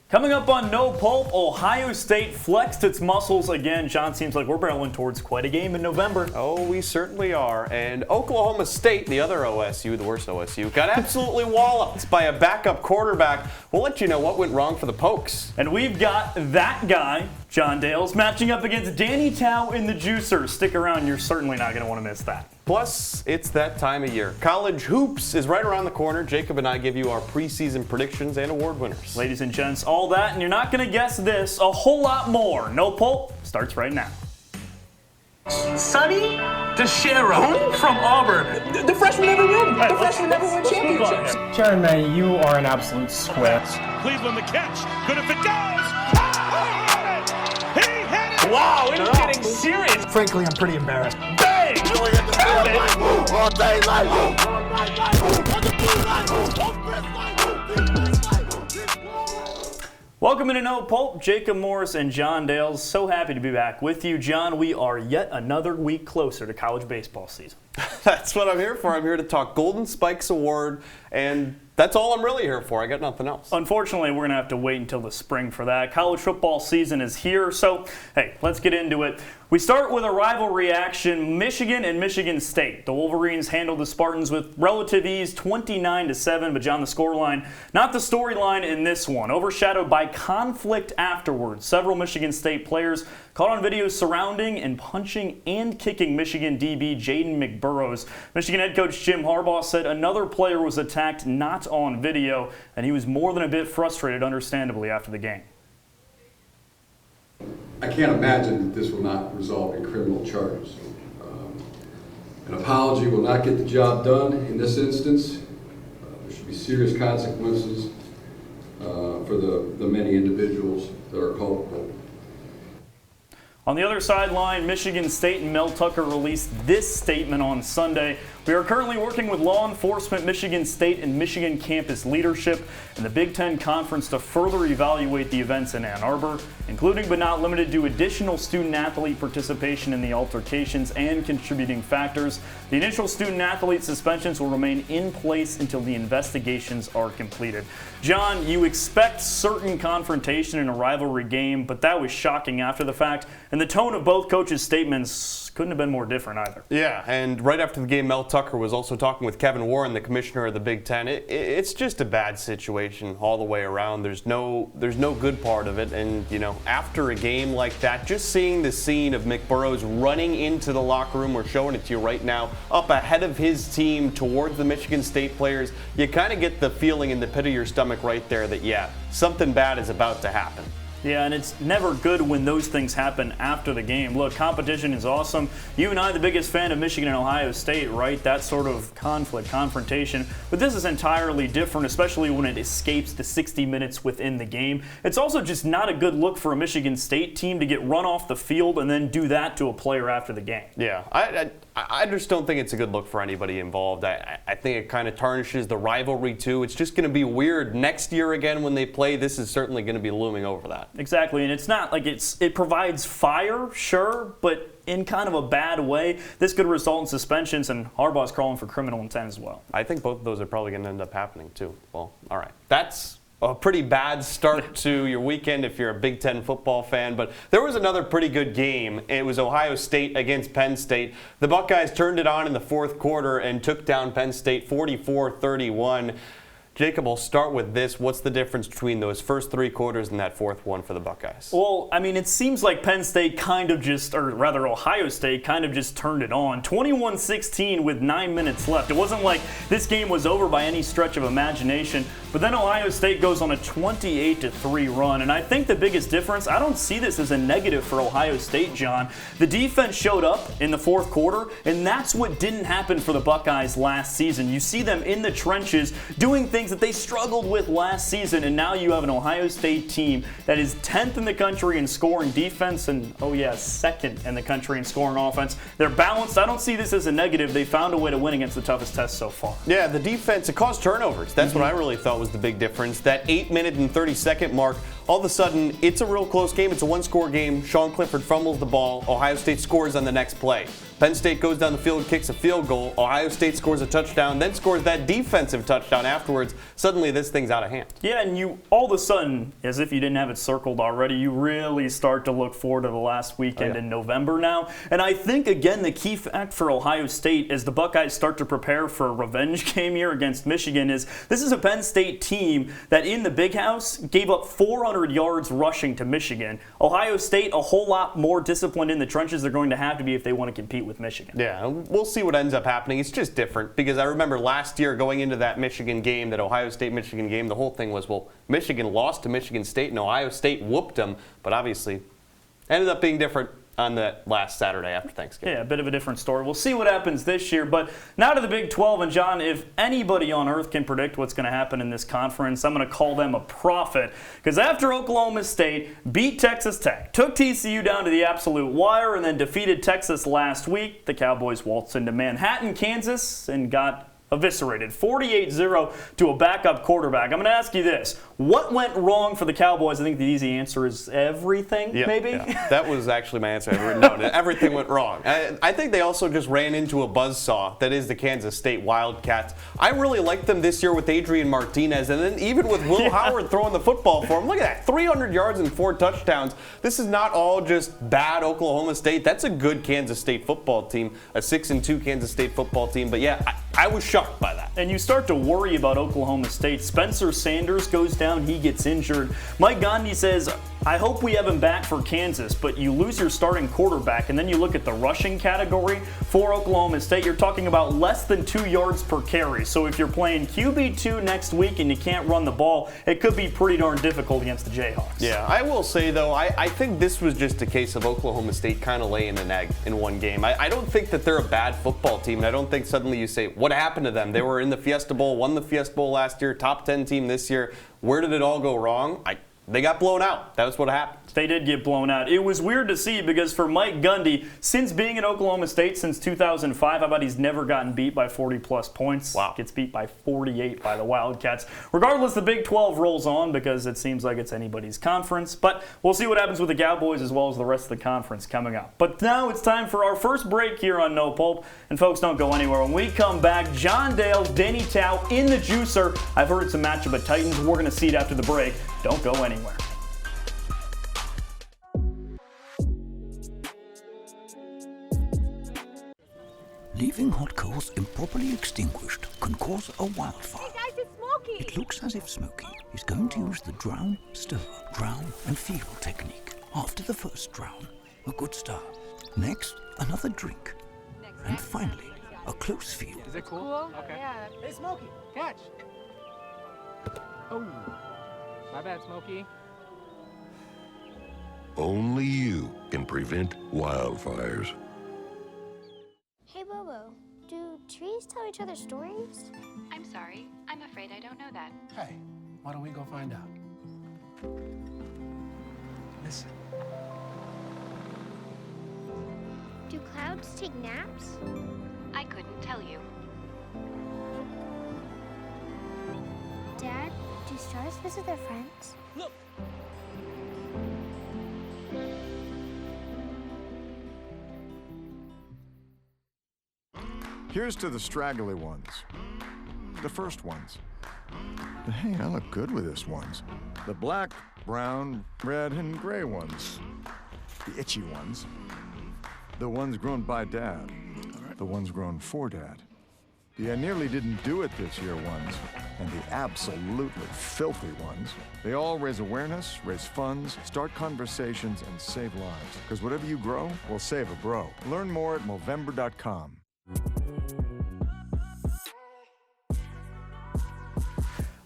Coming up on No Pulp, Ohio State flexed its muscles again. John, seems like we're barreling towards quite a game in November. Oh, we certainly are. And Oklahoma State, the other OSU, the worst OSU, got absolutely walloped by a backup quarterback. We'll let you know what went wrong for the Pokes. And we've got that guy, John Dales, matching up against Danny Tao in the Juicer. Stick around, you're certainly not going to want to miss that. Plus, it's that time of year. College hoops is right around the corner. Jacob and I give you our preseason predictions and award winners. Ladies and gents, all that, and you're not going to guess this, a whole lot more. No Pulp starts right now. Sonny DeShero from Auburn. The freshman never win. The freshman never win championships. John, man, you are an absolute square. Cleveland the catch. Good if it goes. Oh, he hit it. Wow, it is getting serious. Frankly, I'm pretty embarrassed. Bang! Really hit the field all day like all night like on the blue line, Welcome into No Pulp. Jacob Morris and John Dales. So happy to be back with you. John, we are yet another week closer to college baseball season. That's what I'm here for. I'm here to talk Golden Spikes Award, and that's all I'm really here for. I got nothing else. Unfortunately, we're going to have to wait until the spring for that. College football season is here, so hey, let's get into it. We start with a rivalry action, Michigan and Michigan State. The Wolverines handled the Spartans with relative ease, 29-7, but John, the scoreline, not the storyline in this one. Overshadowed by conflict afterwards. Several Michigan State players caught on video surrounding and punching and kicking Michigan DB Jaden McBurrows. Michigan head coach Jim Harbaugh said another player was attacked not on video, and he was more than a bit frustrated, understandably, after the game. I can't imagine that this will not result in criminal charges. An apology will not get the job done in this instance. There should be serious consequences for the many individuals that are culpable. On the other sideline, Michigan State and Mel Tucker released this statement on Sunday. We are currently working with law enforcement, Michigan State, and Michigan campus leadership and the Big 10 Conference to further evaluate the events in Ann Arbor, including but not limited to additional student-athlete participation in the altercations and contributing factors. The initial student-athlete suspensions will remain in place until the investigations are completed. John, you expect certain confrontation in a rivalry game, but that was shocking after the fact, and the tone of both coaches' statements couldn't have been more different either. Yeah, and right after the game, Mel Tucker was also talking with Kevin Warren, the commissioner of the Big Ten. It's just a bad situation all the way around. There's no good part of it, and you know, after a game like that, just seeing the scene of McBurrows running into the locker room, we're showing it to you right now, up ahead of his team towards the Michigan State players, you kind of get the feeling in the pit of your stomach right there that, yeah, something bad is about to happen. Yeah, and it's never good when those things happen after the game. Look, competition is awesome. You and I, the biggest fan of Michigan and Ohio State, right? That sort of conflict, confrontation. But this is entirely different, especially when it escapes the 60 minutes within the game. It's also just not a good look for a Michigan State team to get run off the field and then do that to a player after the game. Yeah, I just don't think it's a good look for anybody involved. I think it kind of tarnishes the rivalry, too. It's just going to be weird next year again when they play. This is certainly going to be looming over that. Exactly, and it's not like it provides fire, sure, but in kind of a bad way. This could result in suspensions, and Harbaugh's calling for criminal intent as well. I think both of those are probably going to end up happening, too. Well, all right. That's a pretty bad start to your weekend if you're a Big Ten football fan, but there was another pretty good game. It was Ohio State against Penn State. The Buckeyes turned it on in the fourth quarter and took down Penn State 44-31. Jacob, I'll start with this. What's the difference between those first three quarters and that fourth one for the Buckeyes? Well, I mean, it seems like Penn State kind of just, or rather Ohio State kind of just turned it on. 21-16 with 9 minutes left. It wasn't like this game was over by any stretch of imagination, but then Ohio State goes on a 28-3 run. And I think the biggest difference, I don't see this as a negative for Ohio State, John. The defense showed up in the fourth quarter, and that's what didn't happen for the Buckeyes last season. You see them in the trenches doing things that they struggled with last season, and now you have an Ohio State team that is 10th in the country in scoring defense and, oh yeah, 2nd in the country in scoring offense. They're balanced. I don't see this as a negative. They found a way to win against the toughest test so far. Yeah, the defense, it caused turnovers. That's what I really thought was the big difference. That 8-minute and 30-second mark, all of a sudden, it's a real close game. It's a one-score game. Sean Clifford fumbles the ball. Ohio State scores on the next play. Penn State goes down the field, kicks a field goal. Ohio State scores a touchdown, then scores that defensive touchdown afterwards. Suddenly, this thing's out of hand. Yeah, and you all of a sudden, as if you didn't have it circled already, you really start to look forward to the last weekend in November now. And I think, again, the key fact for Ohio State as the Buckeyes start to prepare for a revenge game here against Michigan is this is a Penn State team that in the Big House gave up 400 yards rushing to Michigan. Ohio State, a whole lot more disciplined in the trenches they're going to have to be if they want to compete with Michigan. Yeah, we'll see what ends up happening. It's just different because I remember last year going into that Michigan game, that Ohio State-Michigan game, the whole thing was, well, Michigan lost to Michigan State and Ohio State whooped them, but obviously ended up being different on that last Saturday after Thanksgiving. Yeah, a bit of a different story. We'll see what happens this year. But now to the Big 12. And, John, if anybody on earth can predict what's going to happen in this conference, I'm going to call them a prophet. Because after Oklahoma State beat Texas Tech, took TCU down to the absolute wire, and then defeated Texas last week, the Cowboys waltzed into Manhattan, Kansas, and got eviscerated 48-0 to a backup quarterback. I'm going to ask you this. What went wrong for the Cowboys? I think the easy answer is everything, maybe? Yeah. That was actually my answer. I've written down. Everything went wrong. I think they also just ran into a buzzsaw that is the Kansas State Wildcats. I really liked them this year with Adrian Martinez, and then even with Will Howard throwing the football for him. Look at that, 300 yards and 4 touchdowns. This is not all just bad Oklahoma State. That's a good Kansas State football team, a 6-2 Kansas State football team. But yeah, I was shocked by that. And you start to worry about Oklahoma State. Spencer Sanders goes down, he gets injured. Mike Gandhi says, I hope we have him back for Kansas, but you lose your starting quarterback, and then you look at the rushing category for Oklahoma State, you're talking about less than 2 yards per carry. So if you're playing QB2 next week and you can't run the ball, it could be pretty darn difficult against the Jayhawks. Yeah, I will say, though, I think this was just a case of Oklahoma State kind of laying an egg in one game. I don't think that they're a bad football team, and I don't think suddenly you say, what happened to them? They were in the Fiesta Bowl, won the Fiesta Bowl last year, top 10 team this year. Where did it all go wrong? They got blown out. That was what happened. They did get blown out. It was weird to see because for Mike Gundy, since being in Oklahoma State since 2005, how about he's never gotten beat by 40-plus points? Wow. Gets beat by 48 by the Wildcats. Regardless, the Big 12 rolls on because it seems like it's anybody's conference. But we'll see what happens with the Cowboys as well as the rest of the conference coming up. But now it's time for our first break here on No Pulp. And folks, don't go anywhere. When we come back, John Dale, Danny Tao in the juicer. I've heard it's a matchup of Titans. We're going to see it after the break. Don't go anywhere. Leaving hot coals improperly extinguished can cause a wildfire. Hey guys, it's Smokey! It looks as if Smokey is going to use the drown, stir, drown and feel technique. After the first drown, a good stir. Next, another drink. And finally, a close feel. Is it cool? Okay. Yeah. Hey Smokey, catch! Oh, my bad, Smokey. Only you can prevent wildfires. Hey Bobo, do trees tell each other stories? I'm sorry. I'm afraid I don't know that. Hey, why don't we go find out? Listen. Do clouds take naps? I couldn't tell you. Dad, do stars visit their friends? Look! Here's to the straggly ones. The first ones. But hey, I look good with this ones. The black, brown, red, and gray ones. The itchy ones. The ones grown by Dad. The ones grown for Dad. The I nearly didn't do it this year ones. And the absolutely filthy ones. They all raise awareness, raise funds, start conversations, and save lives. Because whatever you grow will save a bro. Learn more at Movember.com.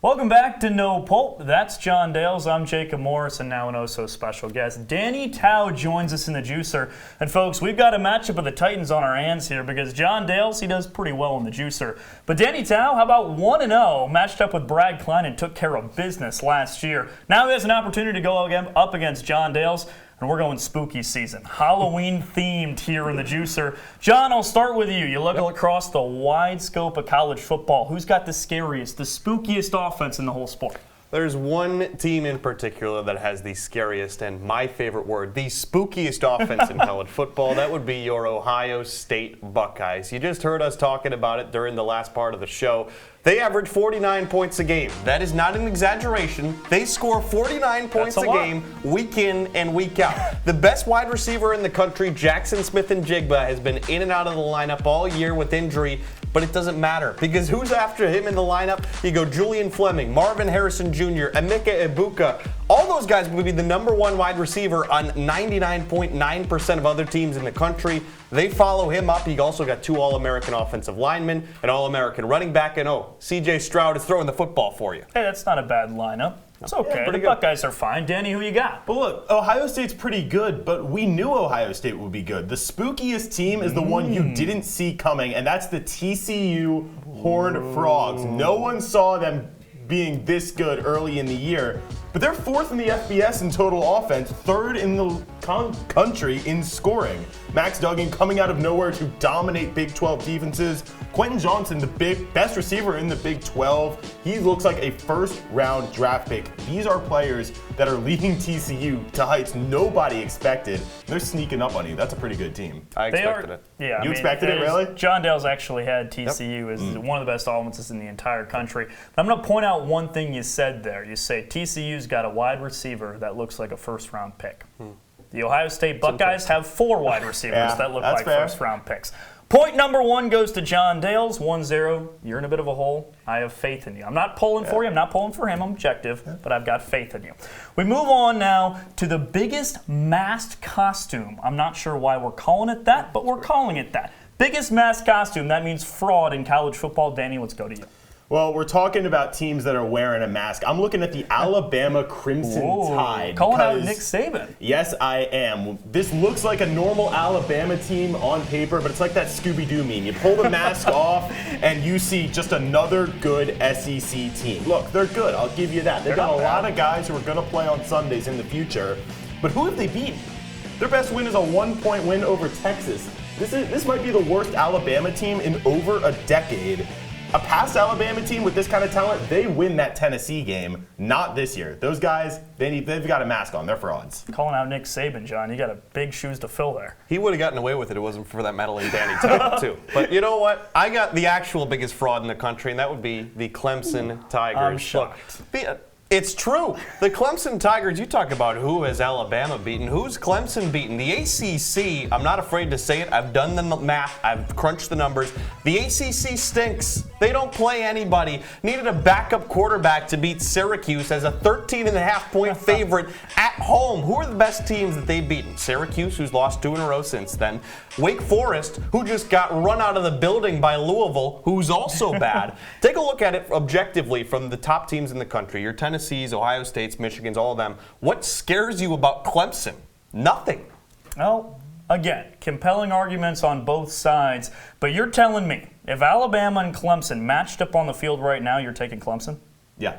Welcome back to No Pulp. That's John Dales. I'm Jacob Morris, and now an oh-so-special guest. Danny Tao joins us in the juicer. And folks, we've got a matchup of the Titans on our hands here because John Dales, he does pretty well in the juicer. But Danny Tao, how about 1-0, matched up with Brad Klein and took care of business last year. Now he has an opportunity to go up against John Dales. And we're going spooky season. Halloween themed here in the juicer. John, I'll start with you. You look across the wide scope of college football. Who's got the scariest, the spookiest offense in the whole sport? There's one team in particular that has the scariest and my favorite word, the spookiest offense in college football. That would be your Ohio State Buckeyes. You just heard us talking about it during the last part of the show. They average 49 points a game. That is not an exaggeration. They score 49 points a game week in and week out. The best wide receiver in the country, Jackson Smith-Njigba, has been in and out of the lineup all year with injury. But it doesn't matter because who's after him in the lineup? You go Julian Fleming, Marvin Harrison Jr., Emeka Egbuka. All those guys would be the #1 wide receiver on 99.9% of other teams in the country. They follow him up. He also got 2 All-American offensive linemen, an All-American running back, and C.J. Stroud is throwing the football for you. Hey, that's not a bad lineup. It's okay. Yeah, the Buckeyes are fine. Danny, who you got? But look, Ohio State's pretty good, but we knew Ohio State would be good. The spookiest team is the one you didn't see coming, and that's the TCU Horned Frogs. No one saw them being this good early in the year, but they're 4th in the FBS in total offense, 3rd in the country in scoring. Max Duggan coming out of nowhere to dominate Big 12 defenses. Quentin Johnson, the best receiver in the Big 12. He looks like a first-round draft pick. These are players that are leading TCU to heights nobody expected. They're sneaking up on you. That's a pretty good team. I expected it. Yeah, you expected it, really? John Dale's actually had TCU as one of the best offenses in the entire country. But I'm going to point out one thing you said there. You say TCU's got a wide receiver that looks like a first-round pick. The Ohio State Buckeyes have 4 wide receivers that look like first-round picks. Point number 1 goes to John Dales, 1-0. You're in a bit of a hole. I have faith in you. I'm not pulling for you. I'm not pulling for him. I'm objective, but I've got faith in you. We move on now to the biggest masked costume. I'm not sure why we're calling it that, but we're calling it that. Biggest masked costume. That means fraud in college football. Danny, let's go to you. Well, we're talking about teams that are wearing a mask. I'm looking at the Alabama Crimson Tide. Calling out Nick Saban. Yes, I am. This looks like a normal Alabama team on paper, but it's like that Scooby-Doo meme. You pull the mask off, and you see just another good SEC team. Look, they're good. I'll give you that. They've got a lot of guys who are going to play on Sundays in the future. But who have they beaten? Their best win is a 1-point win over Texas. This might be the worst Alabama team in over a decade. A past Alabama team with this kind of talent, they win that Tennessee game. Not this year. Those guys, they've got a mask on. They're frauds. Calling out Nick Saban, John. You got big shoes to fill there. He would have gotten away with it. It wasn't for that meddling Danny too. But you know what? I got the actual biggest fraud in the country, and that would be the Clemson Tigers. I'm shocked. It's true. The Clemson Tigers, you talk about who has Alabama beaten. Who's Clemson beaten? The ACC, I'm not afraid to say it. I've done the math. I've crunched the numbers. The ACC stinks. They don't play anybody. Needed a backup quarterback to beat Syracuse as a 13.5-point favorite at home. Who are the best teams that they've beaten? Syracuse, who's lost 2 in a row since then. Wake Forest, who just got run out of the building by Louisville, who's also bad. Take a look at it objectively from the top teams in the country. Your Tennessees, Ohio States, Michigans, all of them. What scares you about Clemson? Nothing. Well, again, compelling arguments on both sides, but you're telling me if Alabama and Clemson matched up on the field right now, you're taking Clemson? Yeah.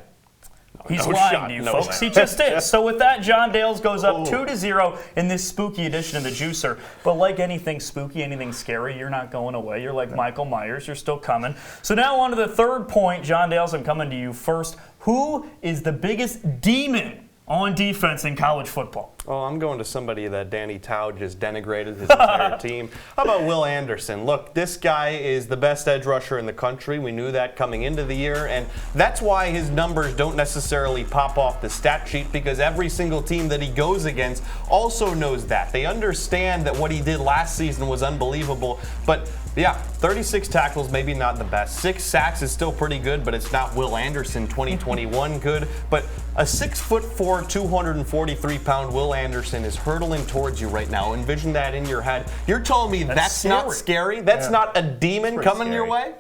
He's lying to you, folks. He just is. So with that, John Dales goes up 2-0 in this spooky edition of the Juicer. But like anything spooky, anything scary, you're not going away. You're like Michael Myers. You're still coming. So now on to the third point. John Dales, I'm coming to you first. Who is the biggest demon on defense in college football? Oh, I'm going to somebody that Danny Tao just denigrated his entire team. How about Will Anderson? Look, this guy is the best edge rusher in the country. We knew that coming into the year, and that's why his numbers don't necessarily pop off the stat sheet, because every single team that he goes against also knows that. They understand that what he did last season was unbelievable, but yeah, 36 tackles, maybe not the best. 6 sacks is still pretty good, but it's not Will Anderson 2021 good. But a 6'4", 243-pound Will Anderson is hurtling towards you right now. Envision that in your head. You're telling me that's not scary? That's not a demon coming your way?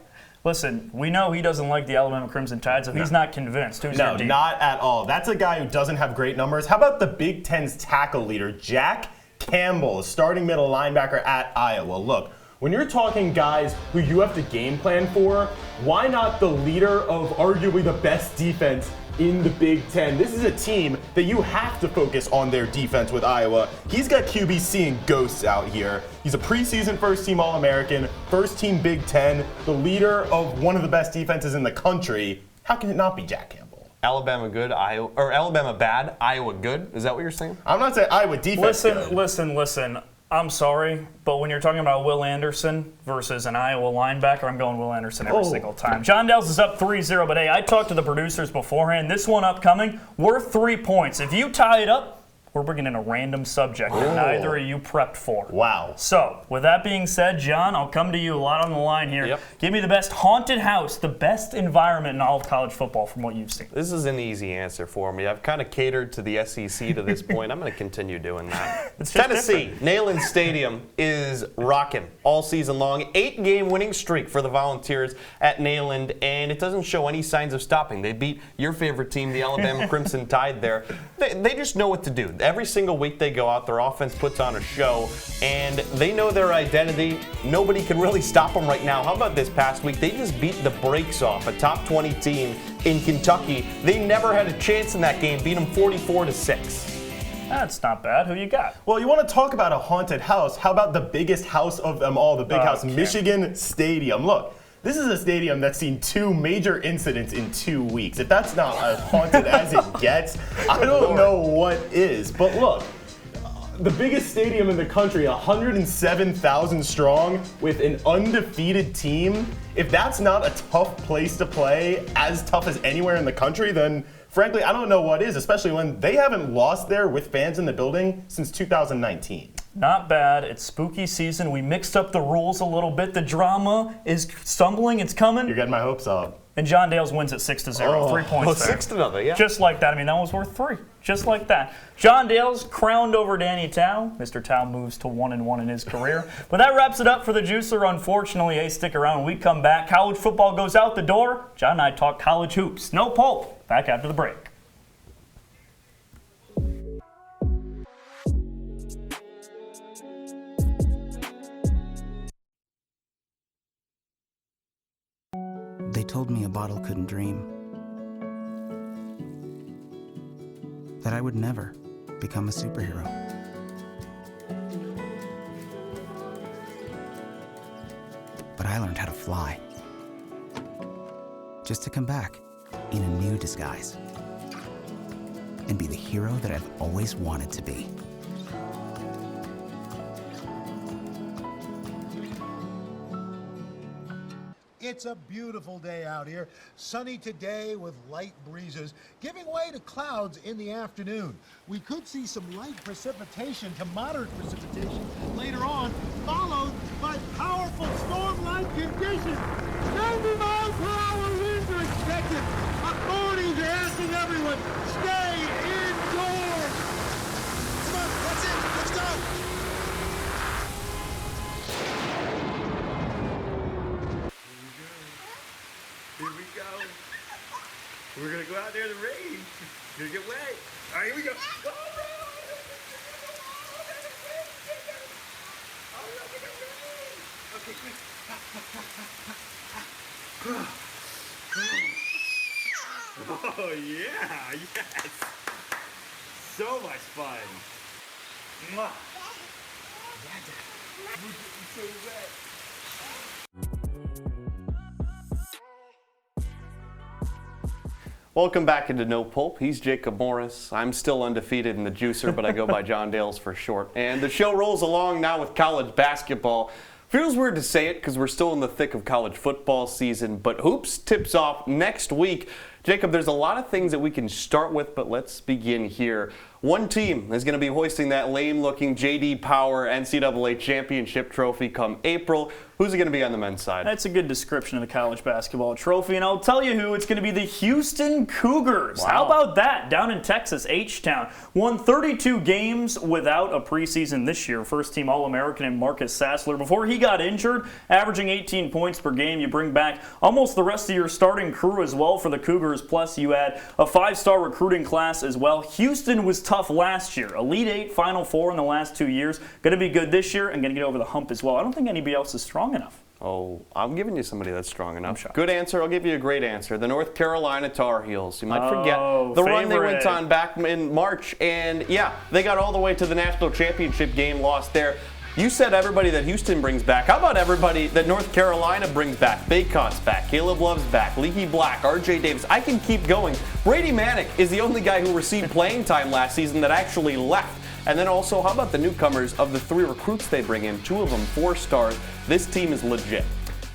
Listen, we know he doesn't like the Alabama Crimson Tide, so he's not convinced. Who's No, not at all. That's a guy who doesn't have great numbers. How about the Big Ten's tackle leader, Jack Campbell, a starting middle linebacker at Iowa? Look, when you're talking guys who you have to game plan for, why not the leader of arguably the best defense in the Big Ten? This is a team that you have to focus on their defense with Iowa. He's got QB seeing ghosts out here. He's a preseason first-team All-American, first-team Big Ten, the leader of one of the best defenses in the country. How can it not be Jack Campbell? Alabama good, Alabama bad, Iowa good. Is that what you're saying? I'm not saying Iowa defense good. Listen. I'm sorry, but when you're talking about Will Anderson versus an Iowa linebacker, I'm going Will Anderson every single time. John Dales is up 3-0, but hey, I talked to the producers beforehand. This one upcoming, worth 3 points. If you tie it up, we're bringing in a random subject that neither of you prepped for. Wow. So, with that being said, John, I'll come to you, a lot on the line here. Yep. Give me the best haunted house, the best environment in all of college football from what you've seen. This is an easy answer for me. I've kind of catered to the SEC to this point. I'm going to continue doing that. Tennessee, Neyland Stadium is rocking all season long. 8-game winning streak for the Volunteers at Neyland, and it doesn't show any signs of stopping. They beat your favorite team, the Alabama Crimson Tide there. They just know what to do. Every single week they go out, their offense puts on a show, and they know their identity. Nobody can really stop them right now. How about this past week? They just beat the brakes off a top 20 team in Kentucky. They never had a chance in that game, beat them 44-6. That's not bad. Who you got? Well, you want to talk about a haunted house. How about the biggest house of them all, the big house, Michigan Stadium? Look, this is a stadium that's seen 2 major incidents in 2 weeks. If that's not as haunted as it gets, I don't know what is. But look, the biggest stadium in the country, 107,000 strong, with an undefeated team. If that's not a tough place to play, as tough as anywhere in the country, then frankly, I don't know what is, especially when they haven't lost there with fans in the building since 2019. Not bad. It's spooky season. We mixed up the rules a little bit. The drama is stumbling. It's coming. You're getting my hopes up. And John Dales wins at 6-0. 3 points there. 6-0, yeah. Just like that. I mean, that was worth 3. Just like that. John Dales crowned over Danny Tao. Mr. Tao moves to 1-1 in his career. But that wraps it up for the Juicer. Unfortunately, hey, stick around when we come back. College football goes out the door. John and I talk college hoops. No Pulp. Back after the break. They told me a bottle couldn't dream. That I would never become a superhero. But I learned how to fly. Just to come back in a new disguise. And be the hero that I've always wanted to be. It's a beautiful day out here. Sunny today with light breezes, giving way to clouds in the afternoon. We could see some light precipitation to moderate precipitation later on, followed by powerful storm-like conditions. 90 miles per hour winds are expected. Authorities are asking everyone, stay indoors. Come on, that's it. Let's go. Here we go. We're gonna go out there in the rain. Gonna get wet. All right, here we go. Okay, quick. Oh yeah, yes. So much fun. Mwah. We're getting so wet. Welcome back into No Pulp. He's Jacob Morris. I'm still undefeated in the Juicer, but I go by John Dales for short. And the show rolls along now with college basketball. Feels weird to say it because we're still in the thick of college football season, but hoops tips off next week. Jacob, there's a lot of things that we can start with, but let's begin here. One team is going to be hoisting that lame-looking J.D. Power NCAA championship trophy come April. Who's it going to be on the men's side? That's a good description of the college basketball trophy, and I'll tell you who. It's going to be the Houston Cougars. Wow. How about that? Down in Texas, H-Town. Won 32 games without a preseason this year. First-team All-American in Marcus Sassler. Before he got injured, averaging 18 points per game. You bring back almost the rest of your starting crew as well for the Cougars, plus you add a 5-star recruiting class as well. Houston was tough last year. Elite 8, Final 4 in the last 2 years. Going to be good this year and going to get over the hump as well. I don't think anybody else is strong enough. Oh, I'm giving you somebody that's strong enough. Good answer. I'll give you a great answer. The North Carolina Tar Heels. You might forget the run they went on back in March. And, yeah, they got all the way to the national championship game, lost there. You said everybody that Houston brings back. How about everybody that North Carolina brings back? Baycott's back, Caleb Love's back, Leaky Black, RJ Davis. I can keep going. Brady Manick is the only guy who received playing time last season that actually left. And then also, how about the newcomers? Of the 3 recruits they bring in, 2 of them 4 stars. This team is legit.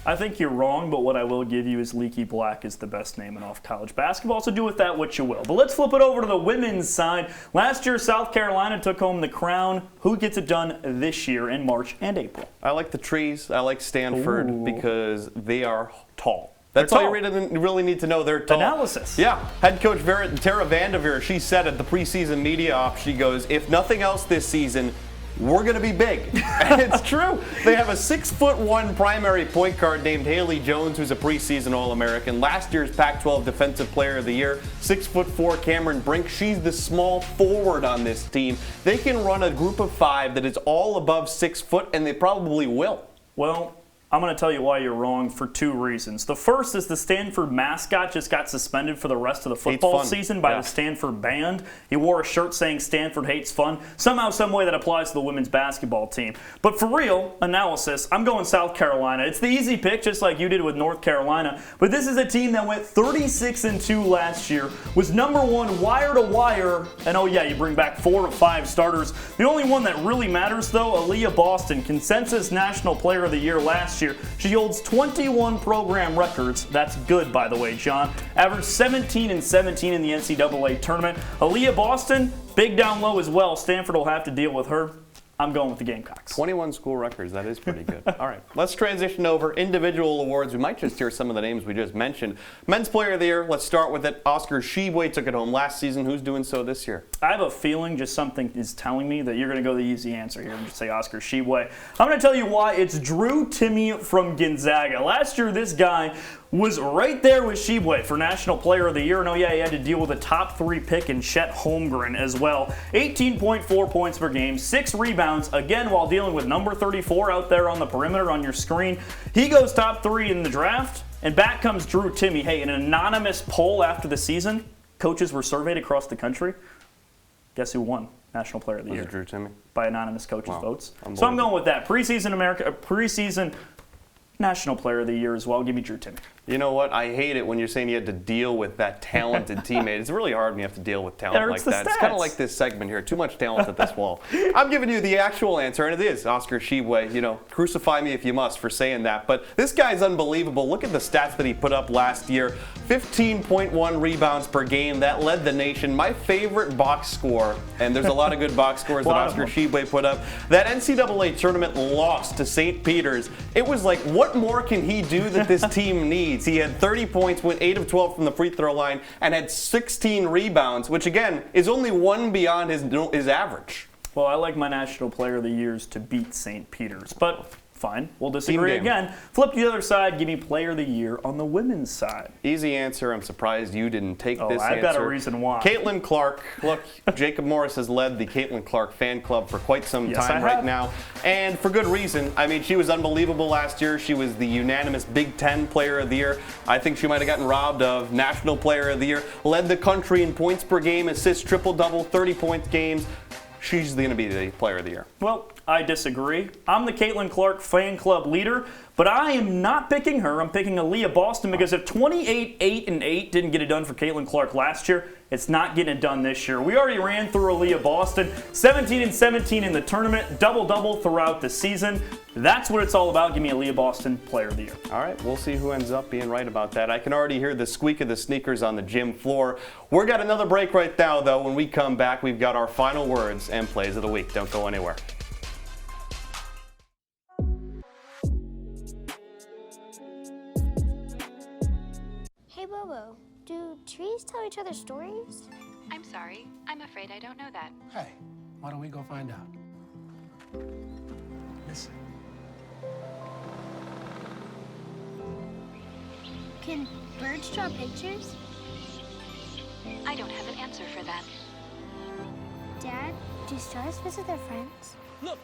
I think you're wrong, but what I will give you is Leaky Black is the best name in all of college basketball, so do with that what you will. But let's flip it over to the women's side. Last year, South Carolina took home the crown. Who gets it done this year in March and April? I like the Trees. I like Stanford because they are tall. That's all you really need to know. They're tall. Analysis. Yeah. Head coach Tara Vanderveer, she said at the preseason media op, she goes, if nothing else this season, we're going to be big. And it's true. They have a 6'1" primary point guard named Haley Jones, who's a preseason All-American. Last year's Pac-12 Defensive Player of the Year. 6'4" Cameron Brink. She's the small forward on this team. They can run a group of 5 that is all above 6 foot, and they probably will. Well, I'm going to tell you why you're wrong for 2 reasons. The first is the Stanford mascot just got suspended for the rest of the football season by the Stanford band. He wore a shirt saying Stanford hates fun. Somehow, some way that applies to the women's basketball team. But for real analysis, I'm going South Carolina. It's the easy pick, just like you did with North Carolina. But this is a team that went 36-2 last year, was #1 wire to wire. And oh yeah, you bring back 4 of 5 starters. The only one that really matters though, Aaliyah Boston, consensus National Player of the Year last year. She holds 21 program records. That's good, by the way, John. Averaged 17-17 in the NCAA tournament. Aaliyah Boston, big down low as well. Stanford will have to deal with her. I'm going with the Gamecocks. 21 school records. That is pretty good. All right, let's transition over individual awards. We might just hear some of the names we just mentioned. Men's Player of the Year, let's start with it. Oscar Tshiebwe took it home last season. Who's doing so this year? I have a feeling, just something is telling me, that you're going to go the easy answer here and just say Oscar Tshiebwe. I'm going to tell you why. It's Drew Timme from Gonzaga. Last year, this guy was right there with Tshiebwe for National Player of the Year. And oh yeah, he had to deal with a top 3 pick in Chet Holmgren as well. 18.4 points per game, 6 rebounds, again while dealing with number 34 out there on the perimeter on your screen. He goes top 3 in the draft, and back comes Drew Timme. Hey, in an anonymous poll after the season, coaches were surveyed across the country. Guess who won National Player of the Year? Was it Drew Timme? By anonymous coaches' votes. So I'm going with that. Preseason National Player of the Year as well. Give me Drew Timme. You know what? I hate it when you're saying you had to deal with that talented teammate. It's really hard when you have to deal with talent like that. It's kind of like this segment here. Too much talent at this wall. I'm giving you the actual answer, and it is Oscar Tshiebwe. You know, crucify me if you must for saying that. But this guy's unbelievable. Look at the stats that he put up last year. 15.1 rebounds per game. That led the nation. My favorite box score, and there's a lot of good box scores that Oscar Tshiebwe put up. That NCAA tournament loss to St. Peter's. It was like, what more can he do that this team needs? He had 30 points, went 8 of 12 from the free throw line, and had 16 rebounds, which again is only 1 beyond his average. Well, I like my National Player of the Years to beat St. Peter's, but fine, we'll disagree again. Flip to the other side, give me Player of the Year on the women's side. Easy answer. I'm surprised you didn't take this answer. I've got a reason why. Caitlin Clark. Look, Jacob Morris has led the Caitlin Clark fan club for quite some time right now, and for good reason. I mean, she was unbelievable last year. She was the unanimous Big Ten Player of the Year. I think she might have gotten robbed of National Player of the Year. Led the country in points per game, assists, triple-double, 30-point games. She's going to be the Player of the Year. Well, I disagree. I'm the Caitlin Clark fan club leader, but I am not picking her. I'm picking Aaliyah Boston because if 28-8-8 didn't get it done for Caitlin Clark last year, it's not getting it done this year. We already ran through Aaliyah Boston, 17-17 in the tournament, double-double throughout the season. That's what it's all about. Give me Aaliyah Boston Player of the Year. All right, we'll see who ends up being right about that. I can already hear the squeak of the sneakers on the gym floor. We've got another break right now, though. When we come back, we've got our final words and plays of the week. Don't go anywhere. Hey, Bobo, do trees tell each other stories? I'm sorry. I'm afraid I don't know that. Hey, why don't we go find out? Listen. Can birds draw pictures? I don't have an answer for that. Dad, do stars visit their friends? Look!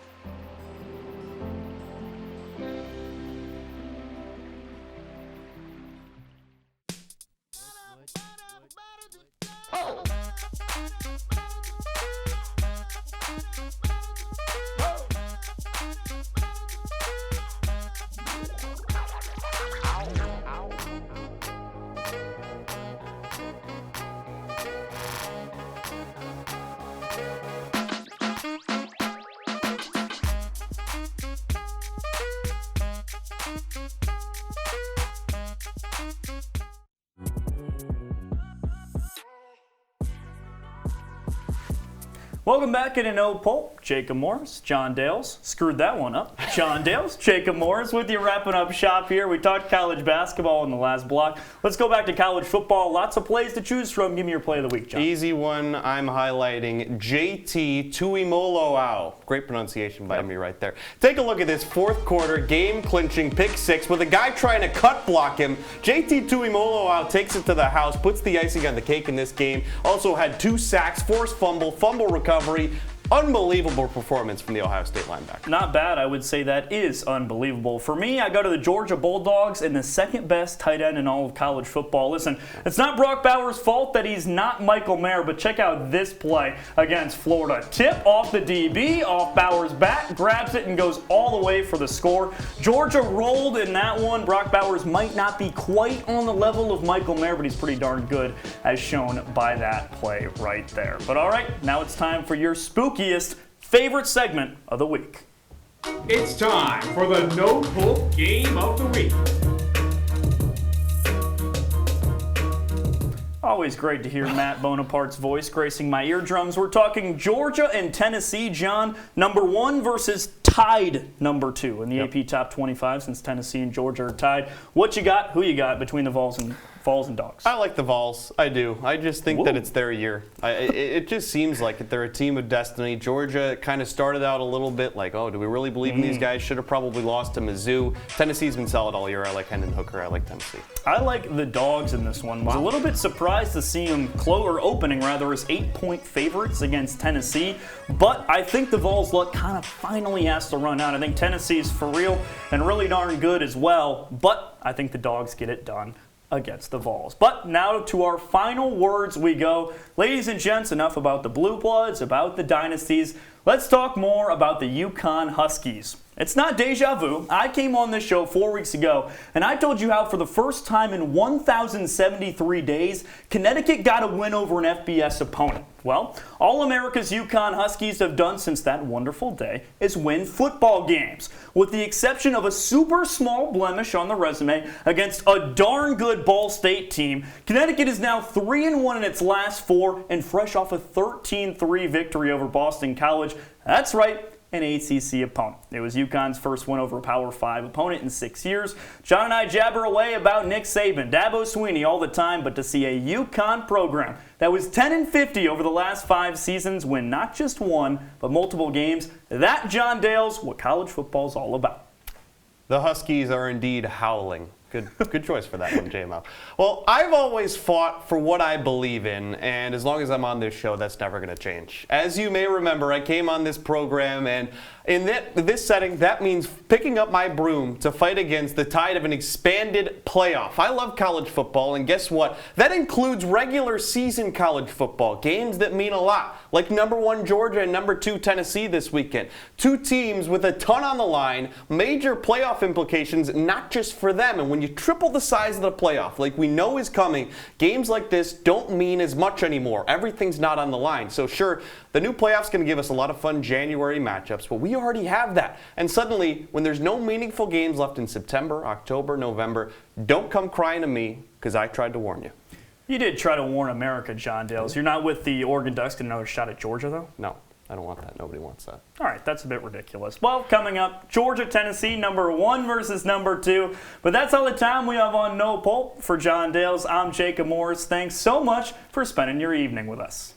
Welcome back into No Pulp. Jacob Morris, John Dales. Screwed that one up. John Dales, Jacob Morris with you wrapping up shop here. We talked college basketball in the last block. Let's go back to college football. Lots of plays to choose from. Give me your play of the week, John. Easy one. I'm highlighting JT Tuimoloau. Great pronunciation by me right there. Take a look at this fourth quarter game-clinching pick six with a guy trying to cut block him. JT Tuimoloau takes it to the house, puts the icing on the cake in this game. Also had 2 sacks, forced fumble recovery. Unbelievable performance from the Ohio State linebacker. Not bad. I would say that is unbelievable. For me, I go to the Georgia Bulldogs and the second best tight end in all of college football. Listen, it's not Brock Bowers' fault that he's not Michael Mayer, but check out this play against Florida. Tip off the DB, off Bowers' back, grabs it and goes all the way for the score. Georgia rolled in that one. Brock Bowers might not be quite on the level of Michael Mayer, but he's pretty darn good as shown by that play right there. But all right, now it's time for your spookiest favorite segment of the week. It's time for the No Pulp Game of the Week. Always great to hear Matt Bonaparte's voice gracing my eardrums. We're talking Georgia and Tennessee, John. Number 1 versus tied number 2 in the AP Top 25 since Tennessee and Georgia are tied. What you got? Who you got between the Vols and Dogs? I like the Vols. I do. I just think that it's their year. It just seems like they're a team of destiny. Georgia kind of started out a little bit like, oh, do we really believe in these guys? Should have probably lost to Mizzou. Tennessee's been solid all year. I like Hendon Hooker. I like Tennessee. I like the Dogs in this one. Was a little bit surprised to see them opening as 8-point favorites against Tennessee, but I think the Vols' luck kind of finally has to run out. I think Tennessee's for real and really darn good as well, but I think the Dogs get it done against the Vols. But now to our final words we go. Ladies and gents, enough about the Blue Bloods, about the dynasties. Let's talk more about the UConn Huskies. It's not deja vu. I came on this show 4 weeks ago, and I told you how for the first time in 1,073 days, Connecticut got a win over an FBS opponent. Well, all America's UConn Huskies have done since that wonderful day is win football games. With the exception of a super small blemish on the resume against a darn good Ball State team, Connecticut is now 3-1 in its last 4 and fresh off a 13-3 victory over Boston College. That's right, an ACC opponent. It was UConn's first win over a Power 5 opponent in 6 years. John and I jabber away about Nick Saban, Dabo Swinney all the time, but to see a UConn program that was 10-50 over the last 5 seasons win not just one, but multiple games, that, John Dale's what college football's all about. The Huskies are indeed howling. Good choice for that one, JMO. Well, I've always fought for what I believe in, and as long as I'm on this show, that's never going to change. As you may remember, I came on this program, and in this setting, that means picking up my broom to fight against the tide of an expanded playoff. I love college football, and guess what? That includes regular season college football, games that mean a lot, like number 1 Georgia and number 2 Tennessee this weekend. 2 teams with a ton on the line, major playoff implications, not just for them. And when you triple the size of the playoff, like we know is coming, games like this don't mean as much anymore. Everything's not on the line. So sure, the new playoff's going to give us a lot of fun January matchups, but we already have that. And suddenly, when there's no meaningful games left in September, October, November, don't come crying to me, because I tried to warn you. You did try to warn America, John Dales. You're not with the Oregon Ducks to another shot at Georgia, though? No, I don't want that. Nobody wants that. All right, that's a bit ridiculous. Well, coming up, Georgia, Tennessee, number 1 versus number 2. But that's all the time we have on No Pulp. For John Dales, I'm Jacob Morris. Thanks so much for spending your evening with us.